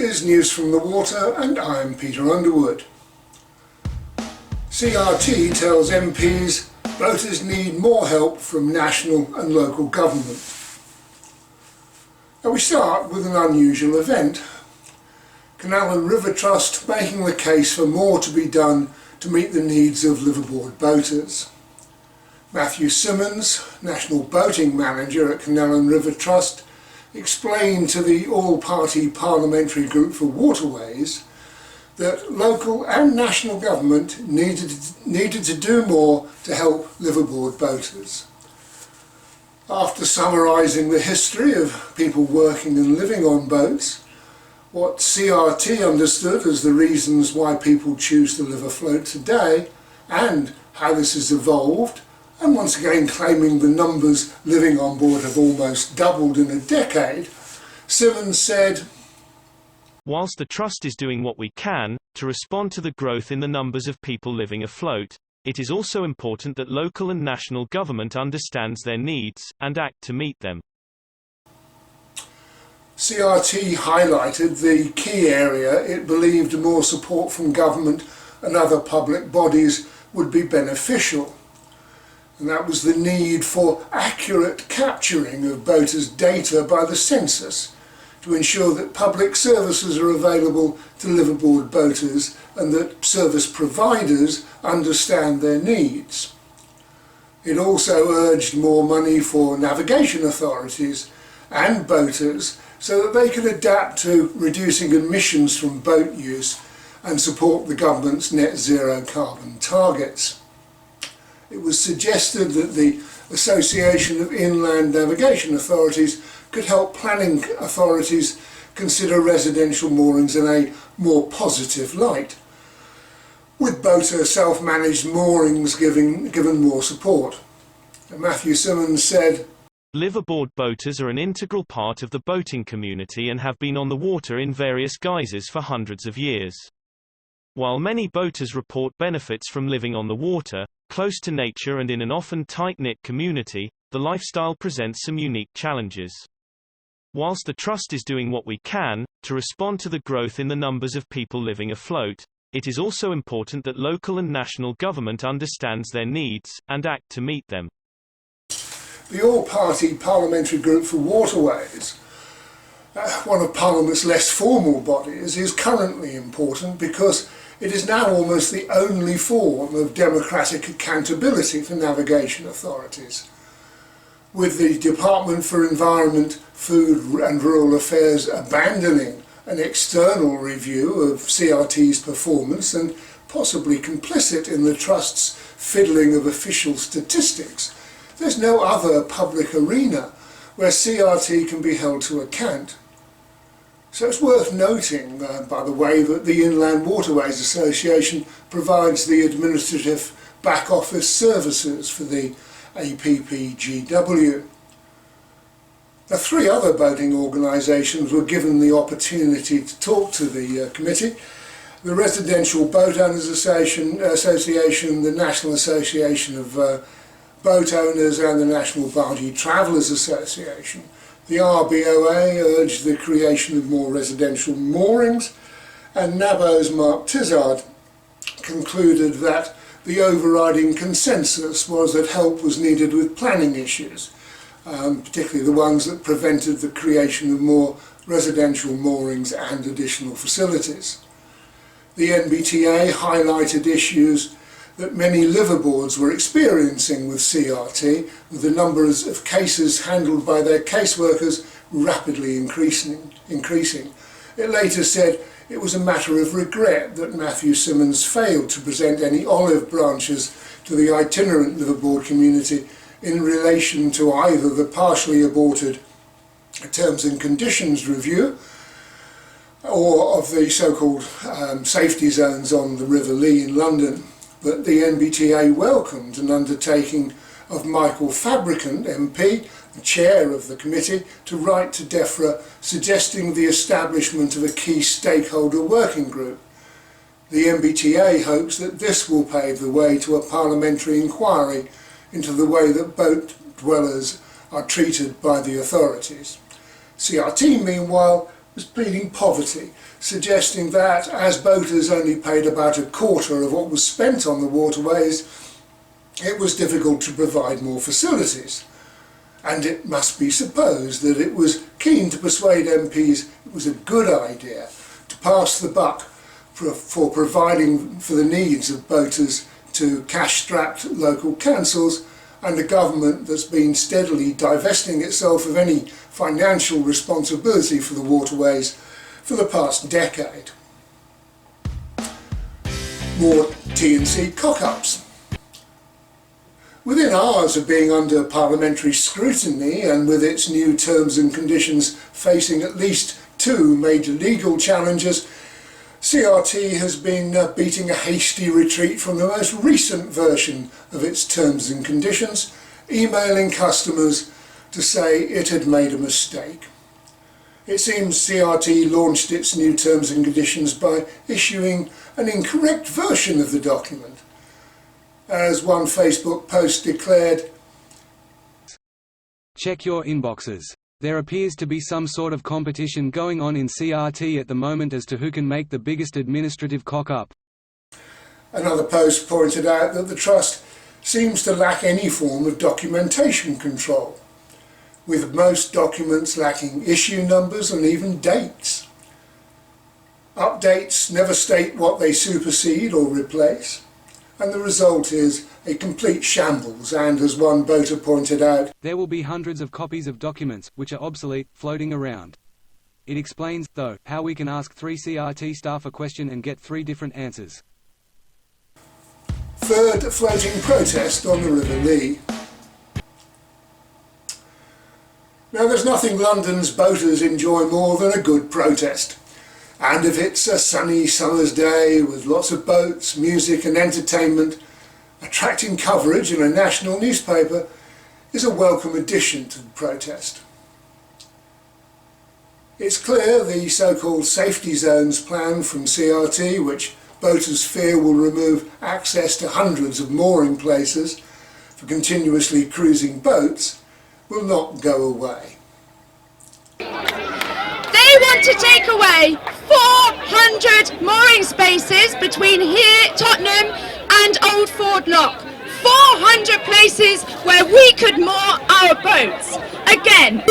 is News from the Water and I'm Peter Underwood. CRT tells MPs boaters need more help from national and local government. Now we start with an unusual event. Canal and River Trust making the case for more to be done to meet the needs of liveaboard boaters. Matthew Simmons, National Boating Manager at Canal and River Trust, explained to the all-party parliamentary group for waterways that local and national government needed to do more to help liveaboard boaters. After summarising the history of people working and living on boats, what CRT understood as the reasons why people choose to live afloat today, and how this has evolved, and once again claiming the numbers living on board have almost doubled in a decade, Simmons said, "Whilst the Trust is doing what we can to respond to the growth in the numbers of people living afloat, it is also important that local and national government understands their needs and act to meet them." CRT highlighted the key area it believed more support from government and other public bodies would be beneficial. And that was the need for accurate capturing of boaters' data by the census to ensure that public services are available to liveaboard boaters and that service providers understand their needs. It also urged more money for navigation authorities and boaters so that they can adapt to reducing emissions from boat use and support the government's net zero carbon targets. It was suggested that the Association of Inland Navigation Authorities could help planning authorities consider residential moorings in a more positive light, with boater self-managed moorings given more support. And Matthew Simmons said, "Liveaboard boaters are an integral part of the boating community and have been on the water in various guises for hundreds of years. While many boaters report benefits from living on the water, close to nature and in an often tight-knit community, the lifestyle presents some unique challenges. Whilst the Trust is doing what we can to respond to the growth in the numbers of people living afloat, it is also important that local and national government understands their needs and act to meet them." The all-party parliamentary group for waterways, one of Parliament's less formal bodies, is currently important because it is now almost the only form of democratic accountability for navigation authorities. With the Department for Environment, Food and Rural Affairs abandoning an external review of CRT's performance and possibly complicit in the Trust's fiddling of official statistics, there's no other public arena where CRT can be held to account. So it's worth noting, by the way, that the Inland Waterways Association provides the administrative back office services for the APPGW. Now, 3 other boating organisations were given the opportunity to talk to the committee: the Residential Boat Owners Association, the National Association of Boat Owners and the National Bargee Travellers Association. The RBOA urged the creation of more residential moorings, and NABO's Mark Tizard concluded that the overriding consensus was that help was needed with planning issues, particularly the ones that prevented the creation of more residential moorings and additional facilities. The NBTA highlighted issues that many liveaboards were experiencing with CRT, with the numbers of cases handled by their caseworkers rapidly increasing. It later said it was a matter of regret that Matthew Simmons failed to present any olive branches to the itinerant liveaboard community in relation to either the partially aborted Terms and Conditions review or of the so-called safety zones on the River Lea in London. But the NBTA welcomed an undertaking of Michael Fabricant MP, the chair of the committee, to write to DEFRA suggesting the establishment of a key stakeholder working group. The NBTA hopes that this will pave the way to a parliamentary inquiry into the way that boat dwellers are treated by the authorities. CRT, meanwhile, was pleading poverty, suggesting that as boaters only paid about a quarter of what was spent on the waterways, it was difficult to provide more facilities. And it must be supposed that it was keen to persuade MPs it was a good idea to pass the buck for providing for the needs of boaters to cash-strapped local councils, and a government that's been steadily divesting itself of any financial responsibility for the waterways for the past decade. More T&C cock-ups. Within hours of being under parliamentary scrutiny and with its new terms and conditions facing at least 2 major legal challenges, CRT has been beating a hasty retreat from the most recent version of its terms and conditions, emailing customers to say it had made a mistake. It seems CRT launched its new terms and conditions by issuing an incorrect version of the document. As one Facebook post declared, "Check your inboxes. There appears to be some sort of competition going on in CRT at the moment as to who can make the biggest administrative cock-up." Another post pointed out that the Trust seems to lack any form of documentation control, with most documents lacking issue numbers and even dates. Updates never state what they supersede or replace, and the result is a complete shambles, and as one boater pointed out, "There will be hundreds of copies of documents, which are obsolete, floating around." It explains, though, how we can ask 3 CRT staff a question and get 3 different answers. Third floating protest on the River Lea. Now there's nothing London's boaters enjoy more than a good protest. And if it's a sunny summer's day with lots of boats, music and entertainment, attracting coverage in a national newspaper is a welcome addition to the protest. It's clear the so-called safety zones plan from CRT, which boaters fear will remove access to hundreds of mooring places for continuously cruising boats, will not go away. They want to take away 400 mooring spaces between here, Tottenham, and Old Ford Lock. 400 places where we could moor our boats. Again,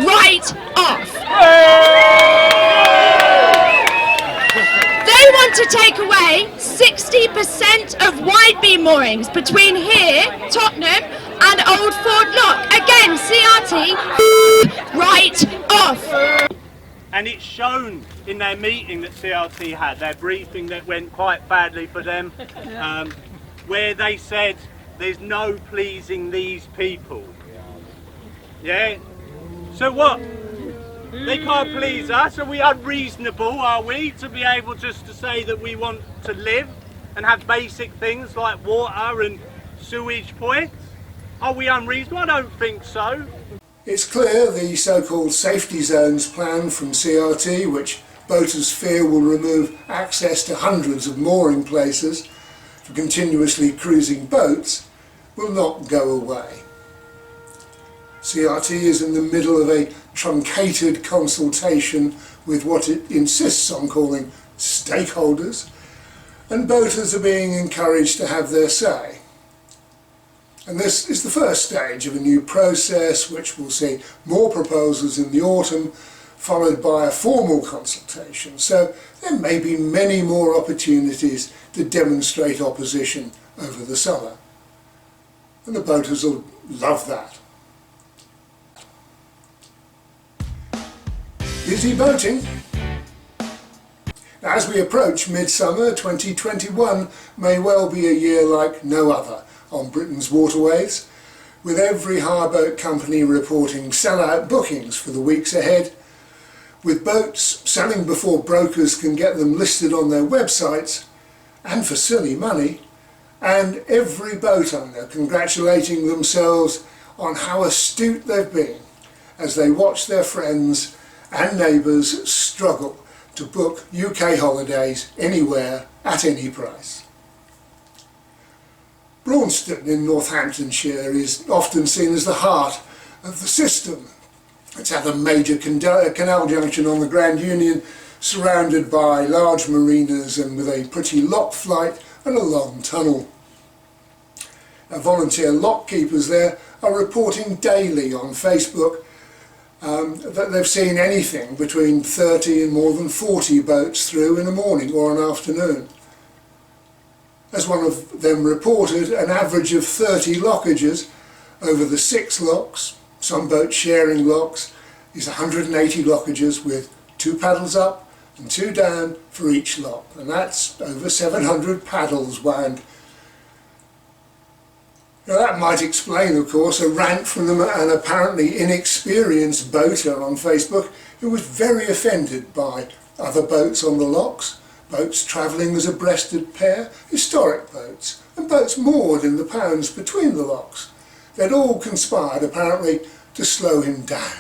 right off. They want to take away 60% of wide beam moorings between here, Tottenham, and Old Ford Lock. Again, CRT, right off. And it's shown in their meeting that CRT had, their briefing that went quite badly for them, where they said there's no pleasing these people. Yeah? So what? They can't please us? Are we unreasonable, are we, to be able just to say that we want to live and have basic things like water and sewage points? Are we unreasonable? I don't think so. It's clear the so-called safety zones plan from CRT, which boaters fear will remove access to hundreds of mooring places for continuously cruising boats, will not go away. CRT is in the middle of a truncated consultation with what it insists on calling stakeholders, and boaters are being encouraged to have their say. And this is the first stage of a new process which will see more proposals in the autumn, followed by a formal consultation. So there may be many more opportunities to demonstrate opposition over the summer. And the boaters will love that. Busy boating? As we approach midsummer, 2021 may well be a year like no other on Britain's waterways, with every hire-boat company reporting sell-out bookings for the weeks ahead, with boats selling before brokers can get them listed on their websites, and for silly money, and every boat owner congratulating themselves on how astute they've been as they watch their friends and neighbours struggle to book UK holidays anywhere at any price. Braunston in Northamptonshire is often seen as the heart of the system, It's at a major canal junction on the Grand Union, surrounded by large marinas and with a pretty lock flight and a long tunnel. Volunteer lock keepers there are reporting daily on Facebook that they've seen anything between 30 and more than 40 boats through in a morning or an afternoon. As one of them reported, an average of 30 lockages over the 6 locks, some boats sharing locks, is 180 lockages with 2 paddles up and 2 down for each lock, and that's over 700 paddles wound. Now that might explain, of course, a rant from an apparently inexperienced boater on Facebook who was very offended by other boats on the locks, boats travelling as a breasted pair, historic boats, and boats moored in the pounds between the locks. They'd all conspired, apparently, to slow him down.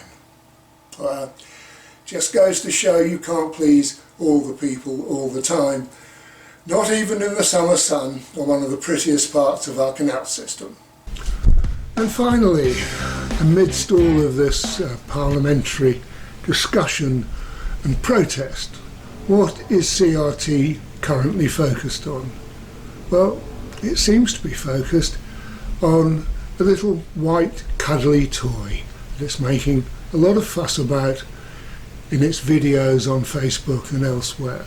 Just goes to show you can't please all the people all the time, not even in the summer sun or one of the prettiest parts of our canal system. And finally, amidst all of this parliamentary discussion and protest, what is CRT currently focused on? Well, it seems to be focused on a little white cuddly toy that it's making a lot of fuss about in its videos on Facebook and elsewhere.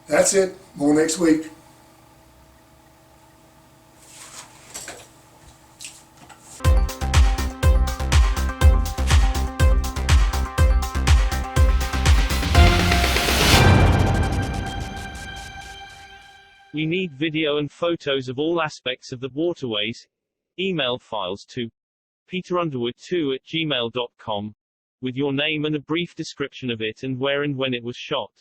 That's it. More next week. We need video and photos of all aspects of the waterways. Email files to peterunderwood2@gmail.com with your name and a brief description of it and where and when it was shot.